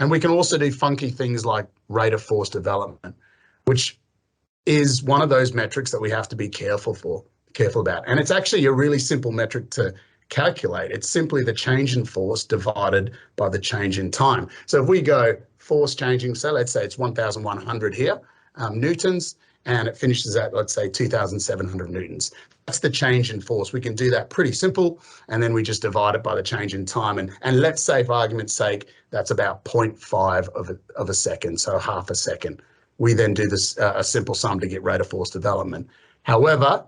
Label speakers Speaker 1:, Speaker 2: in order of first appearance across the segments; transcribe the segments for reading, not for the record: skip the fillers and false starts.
Speaker 1: And we can also do funky things like rate of force development, which is one of those metrics that we have to be careful about. And it's actually a really simple metric to calculate. It's simply the change in force divided by the change in time. So if we go force changing, so let's say it's 1,100 here, newtons, and it finishes at, let's say, 2,700 newtons. That's the change in force. We can do that pretty simple, and then we just divide it by the change in time. And let's say, for argument's sake, that's about 0.5 of a second, so half a second. We then do this a simple sum to get rate of force development. However,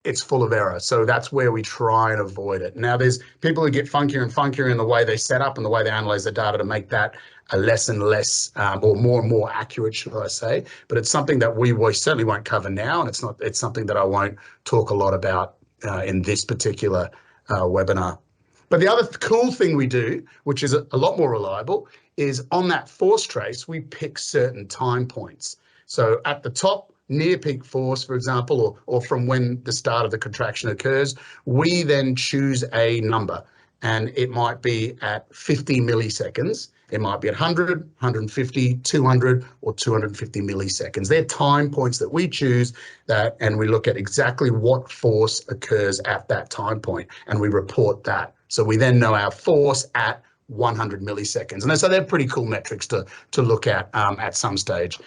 Speaker 1: it's full of error. So that's where we try and avoid it. Now, there's people who get funkier and funkier in the way they set up and the way they analyze the data to make that a less and less, or more and more accurate, should I say. But it's something that we certainly won't cover now, and it's something that I won't talk a lot about in this particular webinar. But the other cool thing we do, which is a lot more reliable, is on that force trace, we pick certain time points. So at the top, near peak force, for example, or from when the start of the contraction occurs, we then choose a number, and it might be at 50 milliseconds. It might be at 100, 150, 200, or 250 milliseconds. They're time points that we choose, and we look at exactly what force occurs at that time point, and we report that. So we then know our force at 100 milliseconds. And so they're pretty cool metrics to look at some stage.